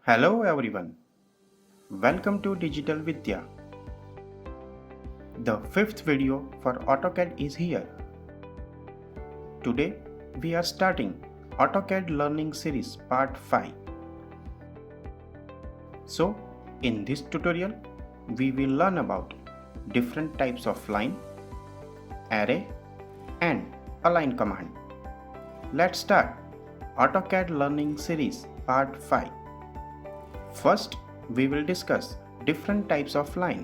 Hello everyone, welcome to Digital Vidya. The fifth video for AutoCAD is here. Today we are starting AutoCAD Learning Series Part 5. So, in this tutorial, we will learn about different types of line, array, and align command. Let's start AutoCAD Learning Series Part 5. First, we will discuss different types of line.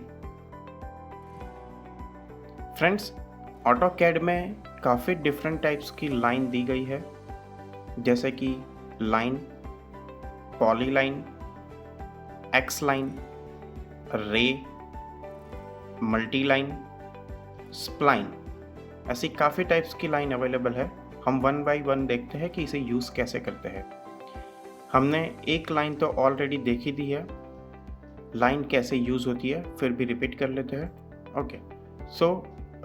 Friends, AutoCAD में काफ़ी different types की line दी गई है, जैसे कि line, polyline, x line, रे, multiline, spline, ऐसी काफ़ी टाइप्स की लाइन अवेलेबल है। हम वन बाय वन देखते हैं कि इसे यूज़ कैसे करते हैं। हमने एक लाइन तो ऑलरेडी देखी दी है, लाइन कैसे यूज़ होती है, फिर भी रिपीट कर लेते हैं। ओके, सो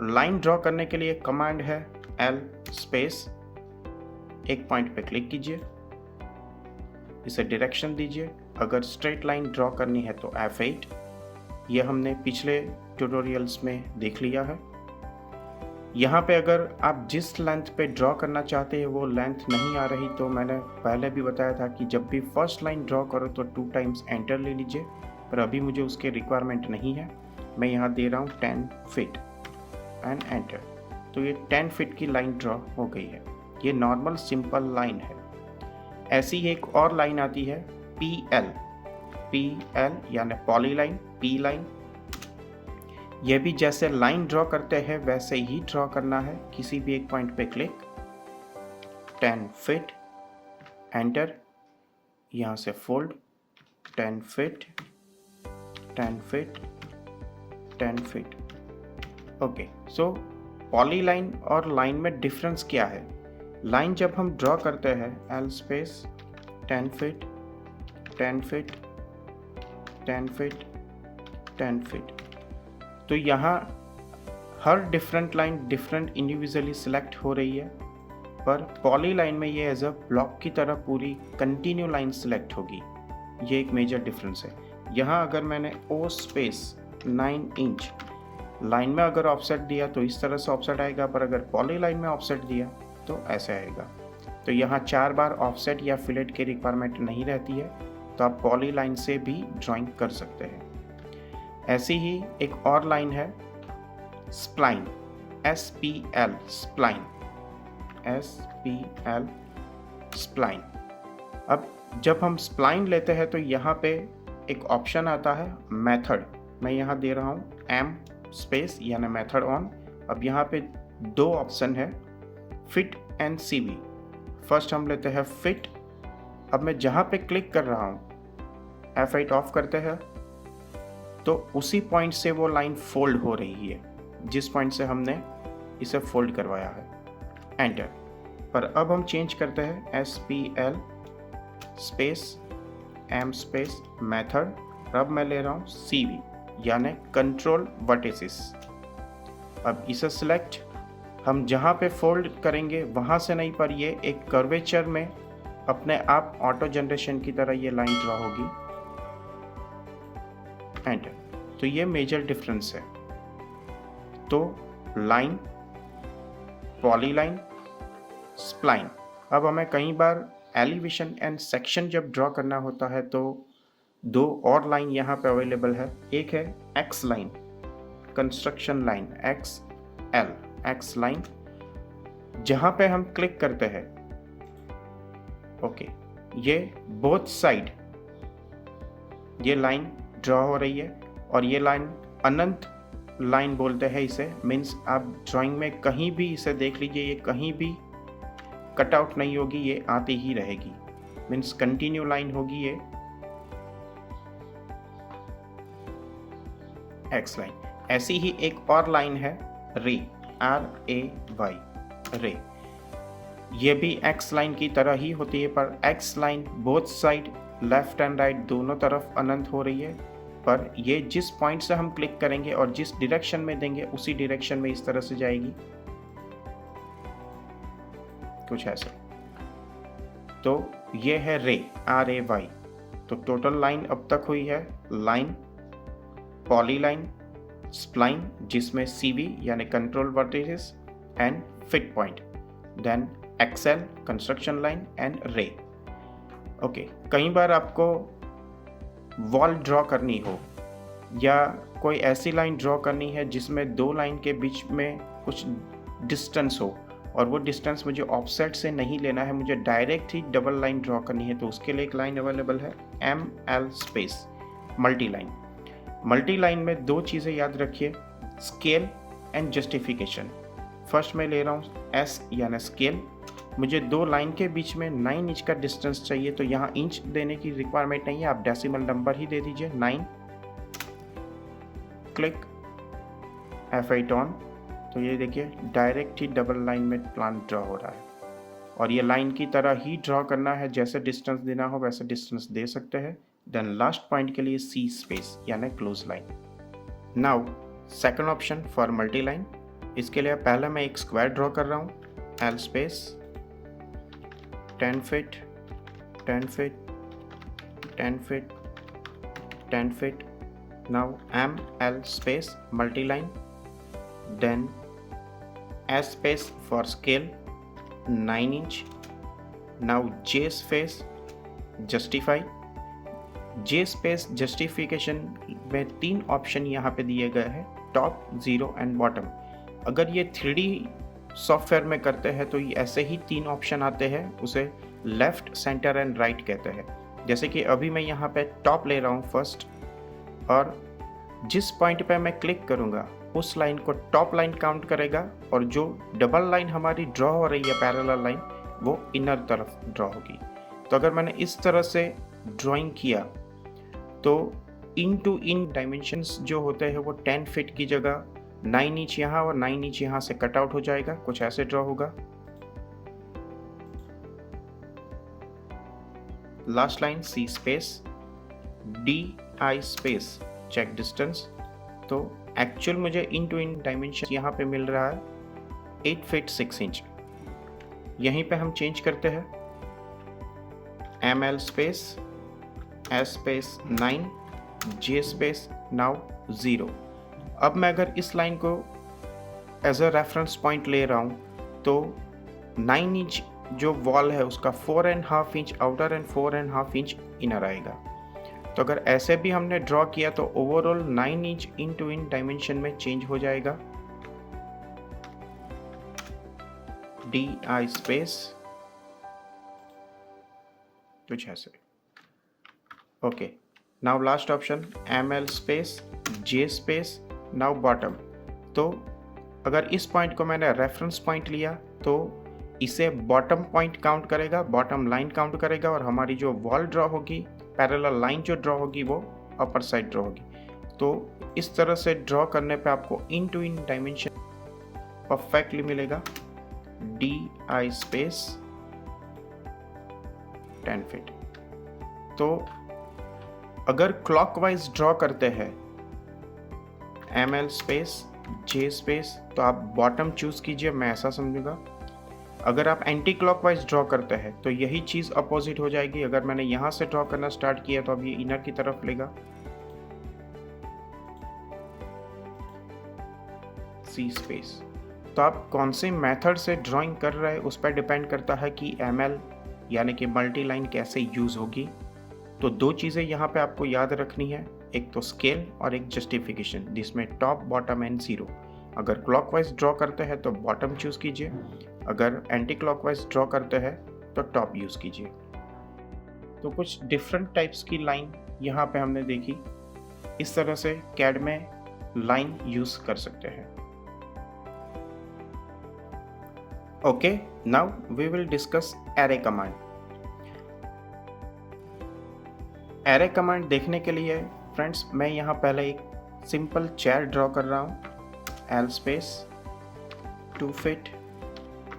लाइन ड्रॉ करने के लिए कमांड है L स्पेस, एक पॉइंट पे क्लिक कीजिए, इसे डायरेक्शन दीजिए। अगर स्ट्रेट लाइन ड्रॉ करनी है तो F8, ये हमने पिछले ट्यूटोरियल्स में देख लिया है। यहाँ पे अगर आप जिस लेंथ पे ड्रॉ करना चाहते हैं वो लेंथ नहीं आ रही तो मैंने पहले भी बताया था कि जब भी फर्स्ट लाइन ड्रॉ करो तो 2 टाइम्स एंटर ले लीजिए, पर अभी मुझे उसके रिक्वायरमेंट नहीं है। मैं यहाँ दे रहा हूँ 10 फीट एंड एंटर, तो ये 10 फीट की लाइन ड्रॉ हो गई है। ये नॉर्मल सिंपल लाइन है। ऐसी ही एक और लाइन आती है PL यानी पॉलीलाइन, P लाइन। ये भी जैसे लाइन ड्रॉ करते हैं वैसे ही ड्रॉ करना है। किसी भी एक पॉइंट पे क्लिक, 10 फीट, एंटर, यहाँ से fold, 10 feet, 10 feet, 10 feet. Okay, so polyline और लाइन में डिफरेंस क्या है? लाइन जब हम ड्रॉ करते हैं L space, 10 feet, 10 feet, 10 feet, 10 feet, तो यहाँ हर different line different individually select हो रही है, पर पॉली लाइन में ये एज अ ब्लॉक की तरह पूरी कंटिन्यू लाइन सिलेक्ट होगी। ये एक मेजर डिफरेंस है। यहाँ अगर मैंने O स्पेस 9 इंच लाइन में अगर ऑफसेट दिया तो इस तरह से ऑफसेट आएगा, पर अगर पॉली लाइन में ऑफसेट दिया तो ऐसे आएगा। तो यहाँ 4 बार ऑफसेट या फिलेट की रिक्वायरमेंट नहीं रहती है, तो आप पॉली लाइन से भी ड्राइंग कर सकते हैं। ऐसी ही एक और लाइन है spline, SPL, spline, SPL, spline. अब जब हम स्प्लाइन लेते हैं तो यहाँ पे एक ऑप्शन आता है मेथड। मैं यहाँ दे रहा हूँ M स्पेस यानी मेथड ऑन। अब यहाँ पे 2 ऑप्शन है, फिट एंड CV। फर्स्ट हम लेते हैं फिट। अब मैं जहाँ पे क्लिक कर रहा हूँ, F8 ऑफ करते हैं, तो उसी पॉइंट से वो लाइन फोल्ड हो रही है जिस पॉइंट से हमने इसे फोल्ड करवाया है, एंटर। पर अब हम चेंज करते हैं SPL space M space method. अब मैं ले रहा हूँ CV यानी कंट्रोल वर्टिसेस। अब इसे सिलेक्ट, हम जहाँ पे फोल्ड करेंगे वहाँ से नहीं, पर ये एक कर्वेचर में अपने आप ऑटो जनरेशन की तरह ये लाइन ड्रॉ होगी, एंटर। तो ये मेजर डिफरेंस है। तो लाइन, पॉलीलाइन, स्प्लाइन। अब हमें कई बार एलिवेशन एंड सेक्शन जब ड्रॉ करना होता है तो 2 और लाइन यहाँ पे अवेलेबल है। एक है x line, construction line, x line. जहाँ पे हम क्लिक करते हैं, ओके, ये बोथ साइड ये लाइन ड्रॉ हो रही है, और ये लाइन अनंत लाइन बोलते हैं इसे। मीन्स आप ड्राइंग में कहीं भी इसे देख लीजिए, ये कहीं भी कट आउट नहीं होगी, ये आती ही रहेगी। मीन्स कंटिन्यू लाइन होगी ये एक्स लाइन। ऐसी ही एक और लाइन है रे, RAY, रे। ये भी एक्स लाइन की तरह ही होती है, पर x line both side left and right दोनों तरफ अनंत हो रही है, पर ये जिस पॉइंट से हम क्लिक करेंगे और जिस डायरेक्शन में देंगे उसी डायरेक्शन में इस तरह से जाएगी, कुछ ऐसा। तो ये है रे, RAY। तो टोटल लाइन अब तक हुई है लाइन, पॉलीलाइन, स्प्लाइन जिसमें CV यानी control vertices and fit point, then excel, construction line and ray. Okay, कई बार आपको वॉल ड्रॉ करनी हो या कोई ऐसी लाइन ड्रॉ करनी है जिसमें दो लाइन के बीच में कुछ डिस्टेंस हो और वो डिस्टेंस मुझे ऑफसेट से नहीं लेना है, मुझे डायरेक्ट ही डबल लाइन ड्रॉ करनी है, तो उसके लिए एक लाइन अवेलेबल है ML space multi line. Multi line में दो चीज़ें याद रखिए, स्केल एंड जस्टिफिकेशन। फर्स्ट मैं ले रहा हूँ S यानी स्केल, मुझे दो लाइन के बीच में 9 इंच का डिस्टेंस चाहिए, तो यहाँ इंच देने की रिक्वायरमेंट नहीं है, आप डेसिमल नंबर ही दे दीजिए 9। क्लिक F8 ऑन, तो ये देखिए डायरेक्ट ही डबल लाइन में प्लान ड्रॉ हो रहा है। और ये लाइन की तरह ही ड्रॉ करना है, जैसे डिस्टेंस देना हो वैसे डिस्टेंस दे सकते हैं। देन लास्ट पॉइंट के लिए C स्पेस यानी close line. Now second option for multi line, इसके लिए पहले मैं एक स्क्वायर ड्रॉ कर रहा हूँ, L space 10 feet 10 feet 10 feet 10 feet. Now ML space multi line, then S space for scale 9 inch. Now J space justify. J space justification में 3 option यहाँ पे दिए गए हैं, टॉप, जीरो एंड बॉटम। अगर ये 3D सॉफ्टवेयर में करते हैं तो ये ऐसे ही 3 ऑप्शन आते हैं, उसे लेफ्ट, सेंटर एंड राइट कहते हैं। जैसे कि अभी मैं यहाँ पे टॉप ले रहा हूँ फर्स्ट, और जिस पॉइंट पे मैं क्लिक करूँगा उस लाइन को टॉप लाइन काउंट करेगा, और जो डबल लाइन हमारी ड्रॉ हो रही है पैरेलल लाइन, वो इनर तरफ ड्रॉ होगी। तो अगर मैंने इस तरह से ड्राइंग किया तो इन टू इन डायमेंशंस जो होते हैं वो 10 फीट की जगह 9 इंच यहाँ और 9 इंच यहाँ से कट आउट हो जाएगा, कुछ ऐसे ड्रॉ होगा। Last line C space DI space check distance, तो एक्चुअल मुझे इन टू इन डायमेंशन यहाँ पे मिल रहा है 8 फीट 6 इंच। यहीं पे हम चेंज करते हैं ML space S space 9 J space now 0। अब मैं अगर इस लाइन को एज अ रेफरेंस पॉइंट ले रहा हूँ तो 9 इंच जो वॉल है उसका 4.5 inch outer and 4.5 inch inner आएगा। तो अगर ऐसे भी हमने ड्रॉ किया तो overall 9 inch in to in dimension में चेंज हो जाएगा। DI स्पेस कुछ ऐसे। Okay, now last option ML space J space now bottom. तो अगर इस पॉइंट को मैंने रेफरेंस पॉइंट लिया तो इसे बॉटम पॉइंट काउंट करेगा, बॉटम लाइन काउंट करेगा, और हमारी जो वॉल ड्रॉ होगी, पैरेलल लाइन जो ड्रॉ होगी वो अपर साइड ड्रॉ होगी। तो इस तरह से ड्रॉ करने पे आपको इन टू इन डायमेंशन परफेक्टली मिलेगा। DI space 10 feet. तो अगर क्लॉकवाइज ड्रॉ करते हैं ML स्पेस J स्पेस, तो आप बॉटम चूज कीजिए, मैं ऐसा समझूंगा। अगर आप एंटी क्लॉकवाइज ड्रॉ करते हैं तो यही चीज़ अपोजिट हो जाएगी। अगर मैंने यहाँ से ड्रॉ करना स्टार्ट किया तो अब ये इनर की तरफ लेगा। C space. तो आप कौन से मेथड से ड्राइंग कर रहे हैं उस पर डिपेंड करता है कि ML यानी कि मल्टी लाइन कैसे यूज़ होगी। तो दो चीज़ें यहाँ पे आपको याद रखनी है, एक तो स्केल और एक जस्टिफिकेशन, जिसमें टॉप, बॉटम एंड जीरो। अगर क्लॉकवाइज ड्रॉ करते हैं तो बॉटम चूज कीजिए, अगर एंटी क्लॉकवाइज ड्रॉ करते हैं तो टॉप यूज़ कीजिए। तो कुछ डिफरेंट टाइप्स की लाइन यहाँ पे हमने देखी। इस तरह से कैड में लाइन यूज़ कर सकते हैं। Okay, now we will discuss array command. Array command देखने के लिए फ्रेंड्स मैं यहाँ पहले एक सिंपल चेयर ड्रॉ कर रहा हूँ। L space 2 feet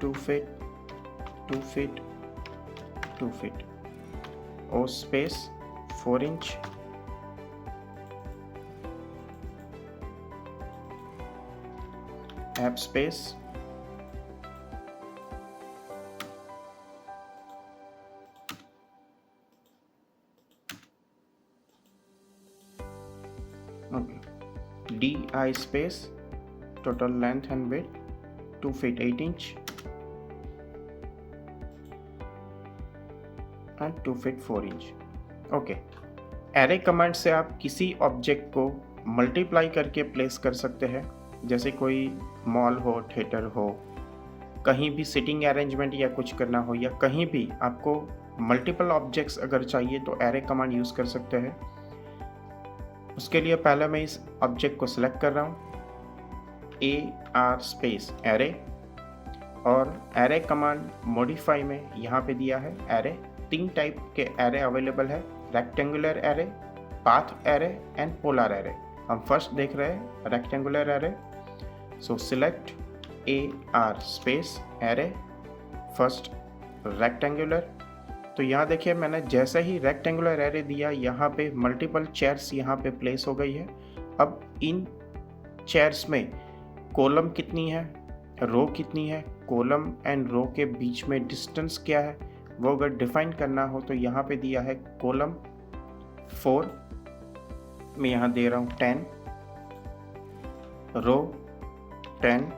2 feet 2 feet 2 feet, O space 4 inch, F space okay, D I space total length and width 2 feet 8 inch and 2 feet 4 inch। Okay, array command से आप किसी ऑब्जेक्ट को multiply करके place कर सकते हैं। जैसे कोई मॉल हो, थिएटर हो, कहीं भी सिटिंग अरेंजमेंट या कुछ करना हो, या कहीं भी आपको मल्टीपल ऑब्जेक्ट्स अगर चाहिए तो एरे कमांड यूज़ कर सकते हैं। उसके लिए पहले मैं इस ऑब्जेक्ट को सिलेक्ट कर रहा हूँ, AR स्पेस एरे, और एरे कमांड मॉडिफाई में यहाँ पे दिया है एरे। 3 टाइप के एरे अवेलेबल है, rectangular array, path array and polar array. हम फर्स्ट देख रहे हैं रेक्टेंगुलर एरे। सो select AR space array, first rectangular. तो यहाँ देखिए मैंने जैसे ही रेक्टेंगुलर एरे दिया, यहाँ पे मल्टीपल चेयर्स यहाँ पे प्लेस हो गई है। अब इन चेयर्स में कॉलम कितनी है, रो कितनी है, कॉलम एंड रो के बीच में डिस्टेंस क्या है, वो अगर डिफाइन करना हो तो यहाँ पे दिया है कॉलम 4, मैं यहाँ दे रहा हूँ 10, रो 10।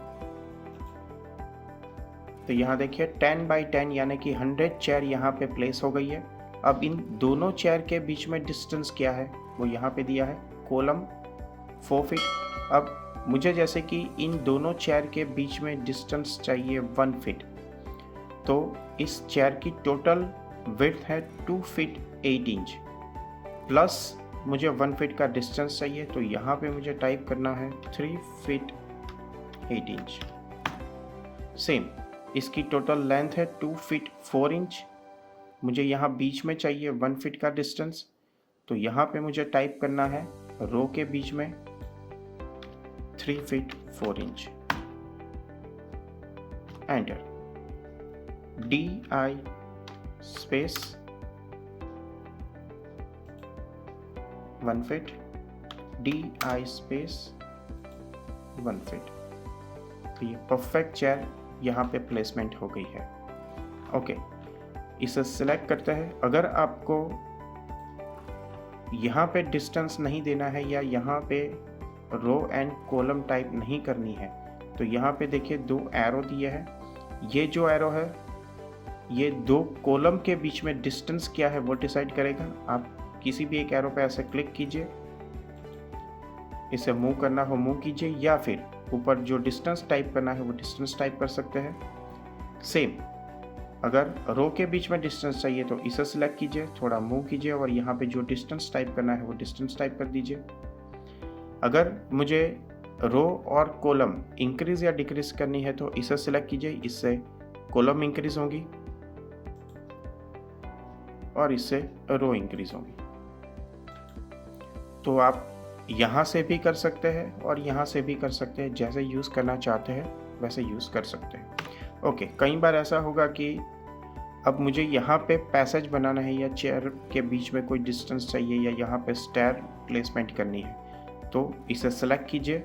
तो यहाँ देखिए 10 by 10 यानी कि 100 चेयर यहाँ पे प्लेस हो गई है। अब इन दोनों चेयर के बीच में डिस्टेंस क्या है, वो यहाँ पे दिया है कॉलम 4 feet। अब मुझे जैसे कि इन दोनों चेयर के बीच में डिस्टेंस चाहिए 1 feet, तो इस चेयर की टोटल विड्थ है 2 feet 8 inch, प्लस मुझे 1 feet का डिस्टेंस चाहिए, तो यहाँ पे मुझे टाइप करना है 3 feet 8 inch। सेम इसकी टोटल लेंथ है 2 feet 4 inch, मुझे यहाँ बीच में चाहिए 1 feet का डिस्टेंस, तो यहाँ पे मुझे टाइप करना है रो के बीच में 3 feet 4 inch। Enter, DI space 1 feet, DI space 1 feet। तो ये परफेक्ट चेयर यहाँ पे प्लेसमेंट हो गई है। ओके, इसे सिलेक्ट करते हैं। अगर आपको यहाँ पे डिस्टेंस नहीं देना है या यहाँ पे रो एंड कॉलम टाइप नहीं करनी है, तो यहाँ पे देखिए 2 एरो दिए हैं। ये जो एरो है ये 2 कॉलम के बीच में डिस्टेंस क्या है वो डिसाइड करेगा। आप किसी भी एक एरो पे ऐसे क्लिक कीजिए, इसे मूव करना हो मूव कीजिए, या फिर ऊपर जो डिस्टेंस टाइप करना है वो डिस्टेंस टाइप कर सकते हैं। सेम अगर रो के बीच में डिस्टेंस चाहिए तो इसे सिलेक्ट कीजिए, थोड़ा मूव कीजिए और यहाँ पे जो डिस्टेंस टाइप करना है वो डिस्टेंस टाइप कर दीजिए। अगर मुझे रो और कॉलम इंक्रीज या डिक्रीज करनी है तो इसे सिलेक्ट कीजिए, इससे कॉलम इंक्रीज होंगी और इससे रो इंक्रीज होंगी। तो आप यहाँ से भी कर सकते हैं और यहाँ से भी कर सकते हैं, जैसे यूज़ करना चाहते हैं वैसे यूज़ कर सकते हैं। ओके, कई बार ऐसा होगा कि अब मुझे यहाँ पे पैसेज बनाना है या चेयर के बीच में कोई डिस्टेंस चाहिए या यहाँ पे स्टेयर प्लेसमेंट करनी है, तो इसे सेलेक्ट कीजिए।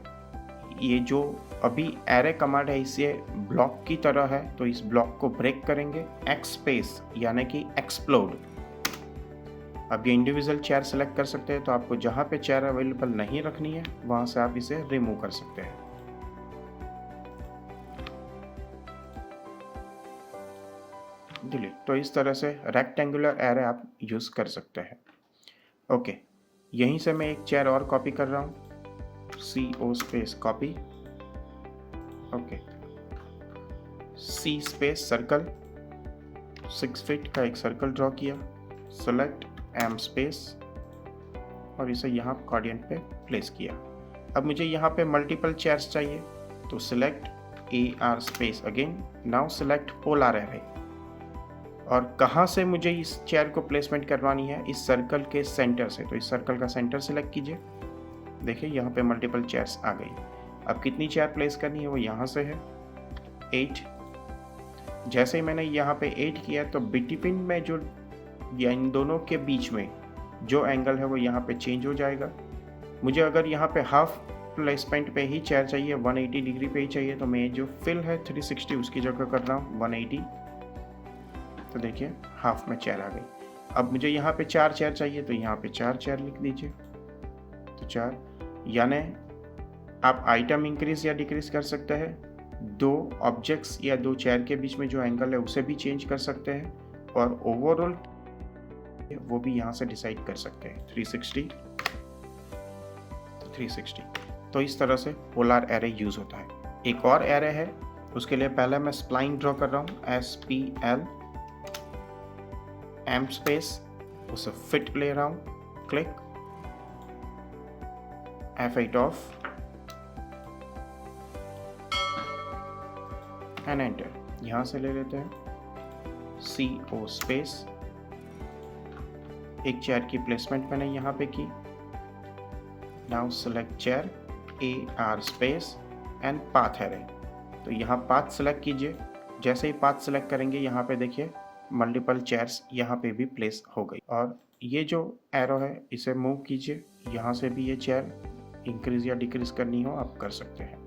ये जो अभी एरे कमांड है इसे ब्लॉक की तरह है, तो इस ब्लॉक को ब्रेक करेंगे, एक्स स्पेस यानी कि एक्सप्लोड। अब ये इंडिविजुअल चेयर सेलेक्ट कर सकते हैं, तो आपको जहाँ पे चेयर अवेलेबल नहीं रखनी है वहाँ से आप इसे रिमूव कर सकते हैं। डिलीट। तो इस तरह से रेक्टेंगुलर एरे आप यूज़ कर सकते हैं। ओके, यहीं से मैं एक चेयर और कॉपी कर रहा हूँ, CO space copy. Okay, C space circle, 6 feet का एक सर्कल ड्रॉ किया, सेलेक्ट M स्पेस और इसे यहाँ कोऑर्डिनेट पे प्लेस किया। अब मुझे यहाँ पे मल्टीपल चेयर्स चाहिए, तो select AR space again, now select polar array. और कहाँ से मुझे इस चेयर को प्लेसमेंट करवानी है, इस सर्कल के सेंटर से, तो इस सर्कल का सेंटर सिलेक्ट कीजिए। देखिए यहाँ पे मल्टीपल चेयर्स आ गई। अब कितनी चेयर प्लेस करनी है वो यहाँ से है 8। जैसे ही मैंने यहाँ पे 8 किया तो बिटवीन में जो या इन दोनों के बीच में जो एंगल है वो यहाँ पे चेंज हो जाएगा। मुझे अगर यहाँ पे हाफ प्लेसमेंट पे ही चेयर चाहिए, 180 डिग्री पे ही चाहिए, तो मैं जो फिल है 360 उसकी जगह कर रहा हूँ 180। तो देखिए हाफ में चेयर आ गई। अब मुझे यहाँ पे 4 चेयर चाहिए, तो यहाँ पे 4 चेयर लिख दीजिए, तो 4। यानी आप आइटम इंक्रीज या डिक्रीज कर सकते हैं, दो ऑब्जेक्ट्स या दो चेयर के बीच में जो एंगल है उसे भी चेंज कर सकते हैं, और ओवरऑल वो भी यहाँ से डिसाइड कर सकते हैं 360। तो इस तरह से पोलर एरे यूज होता है। एक और एरे है, उसके लिए पहले मैं स्प्लाइन ड्रॉ कर रहा हूँ, SPL एम स्पेस, उसे फिट ले रहा हूँ, click, F8 of and enter. यहां से ले लेते हैं CO स्पेस, एक चेयर की प्लेसमेंट मैंने यहाँ पे की। Now select chair, AR space and path array. तो यहाँ पाथ सेलेक्ट कीजिए, जैसे ही पाथ सेलेक्ट करेंगे यहाँ पे देखिए मल्टीपल चेयर्स यहाँ पे भी प्लेस हो गई। और ये जो एरो है इसे मूव कीजिए, यहाँ से भी ये चेयर इंक्रीज या डिक्रीज करनी हो आप कर सकते हैं,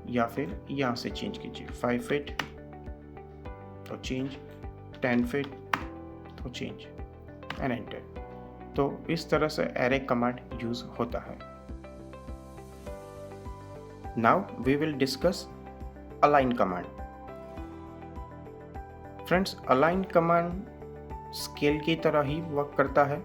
या फिर यहाँ से चेंज कीजिए 5 फीट तो चेंज, 10 फीट तो चेंज एंड एंटर। तो इस तरह से एरे कमांड यूज होता है। Now we will discuss align command. Friends, align command scale की तरह ही वर्क करता है।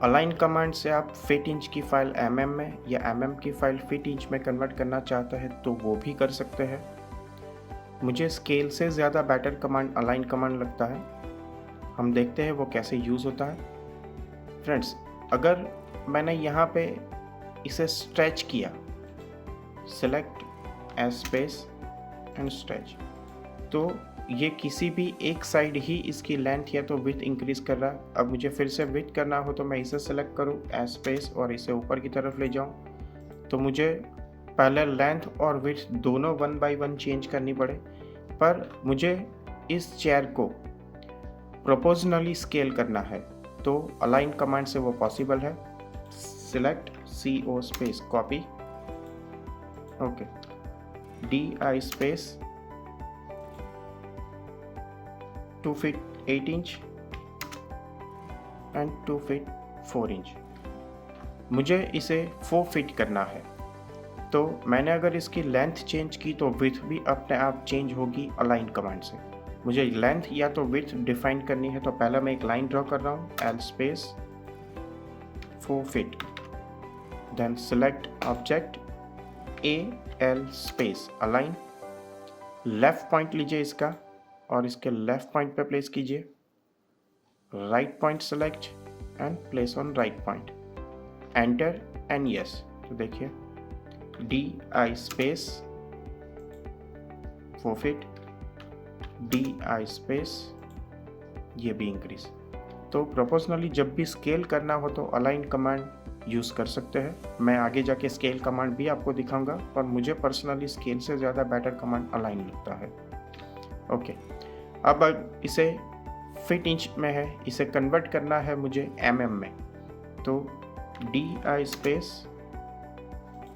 अलाइन कमांड से आप फीट इंच की फाइल mm में या mm की फाइल फीट इंच में कन्वर्ट करना चाहते हैं तो वो भी कर सकते हैं। मुझे स्केल से ज़्यादा बेटर कमांड अलाइन कमांड लगता है। हम देखते हैं वो कैसे यूज़ होता है। फ्रेंड्स, अगर मैंने यहाँ पे इसे स्ट्रेच किया, select edge space and stretch, तो ये किसी भी एक साइड ही इसकी लेंथ या तो विड्थ इंक्रीज कर रहा है। अब मुझे फिर से विड्थ करना हो तो मैं इसे सेलेक्ट करूँ एज स्पेस और इसे ऊपर की तरफ ले जाऊँ, तो मुझे पहले लेंथ और विड्थ दोनों 1 by 1 चेंज करनी पड़े, पर मुझे इस चेयर को प्रोपोर्शनली स्केल करना है तो अलाइन कमांड से वो पॉसिबल है। Select CO space copy, okay, DI space 2 feet 8 inch and 2 feet 4 inch। मुझे इसे 4 feet करना है, तो मैंने अगर इसकी लेंथ चेंज की तो विड्थ भी अपने आप चेंज होगी अलाइन कमांड से। मुझे लेंथ या तो विड्थ डिफाइन करनी है तो पहले मैं एक लाइन ड्रॉ कर रहा हूँ, L space 4 feet, then select object AL space align, left point लीजिए इसका और इसके लेफ्ट पॉइंट पे प्लेस कीजिए, right point select and place on right point, enter and yes. तो देखिए DI space 4 feet, DI space, ये भी इंक्रीज। तो प्रोपोर्शनली जब भी स्केल करना हो तो अलाइन कमांड यूज़ कर सकते हैं। मैं आगे जाके स्केल कमांड भी आपको दिखाऊंगा, पर मुझे पर्सनली स्केल से ज़्यादा बेटर कमांड अलाइन लगता है। ओके, अब इसे फीट इंच में है, इसे कन्वर्ट करना है मुझे mm में, तो DI स्पेस,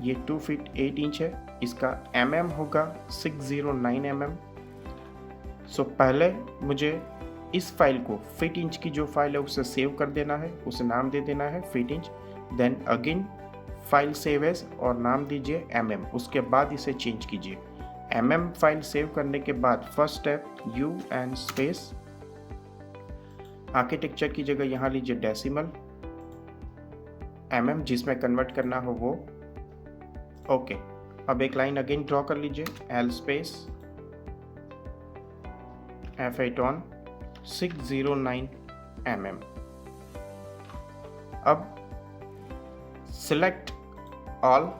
ये 2 feet 8 inch है, इसका mm होगा 609 mm। सो पहले मुझे इस फाइल को फीट इंच की जो फाइल है उसे सेव कर देना है, उसे नाम दे देना है feet inch, then again file save as और नाम दीजिए mm, उसके बाद इसे चेंज कीजिए। mm फाइल सेव करने के बाद first step UN space, architecture की जगह यहाँ लीजिए डेसिमल, mm जिसमें कन्वर्ट करना हो वो, ओके। अब एक लाइन अगेन ड्रॉ कर लीजिए, L space F8 on 609 mm। अब सिलेक्ट ऑल,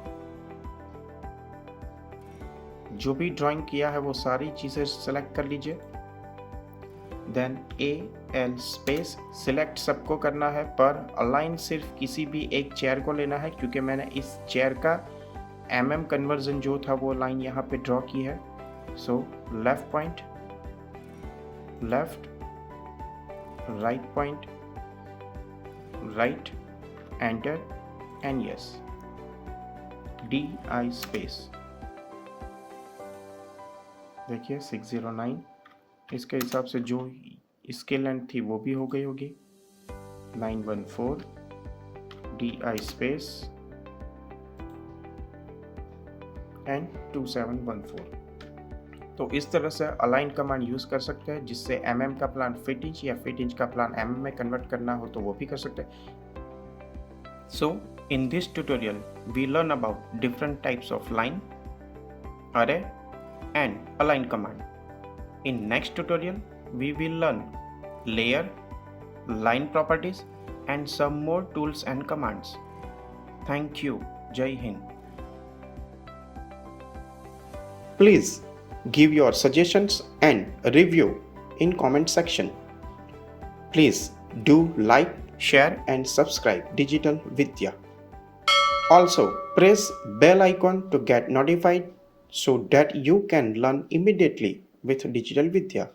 जो भी ड्राइंग किया है वो सारी चीज़ें सेलेक्ट कर लीजिए, देन AL स्पेस, सिलेक्ट सबको करना है पर अलाइन सिर्फ किसी भी एक चेयर को लेना है, क्योंकि मैंने इस चेयर का mm कन्वर्जन जो था वो लाइन यहाँ पे ड्रॉ की है। So left point, left, right point, right, enter and yes, DI space, देखिए 609, इसके हिसाब से जो इसके लेंथ थी वो भी हो गई होगी, 914 DI space and 2714। तो इस तरह से अलाइन कमांड यूज़ कर सकते हैं, जिससे mm का प्लान फिट इंच या फिट इंच का प्लान mm में कन्वर्ट करना हो तो वो भी कर सकते हैं। So in this tutorial we learn about different types of line, array and align command. In next tutorial we will learn layer, line properties and some more tools and commands. Thank you. Jai Hind. Please give your suggestions and review in comment section. Please do like, share and subscribe Digital Vidya. Also press bell icon to get notified so that you can learn immediately with Digital Vidya.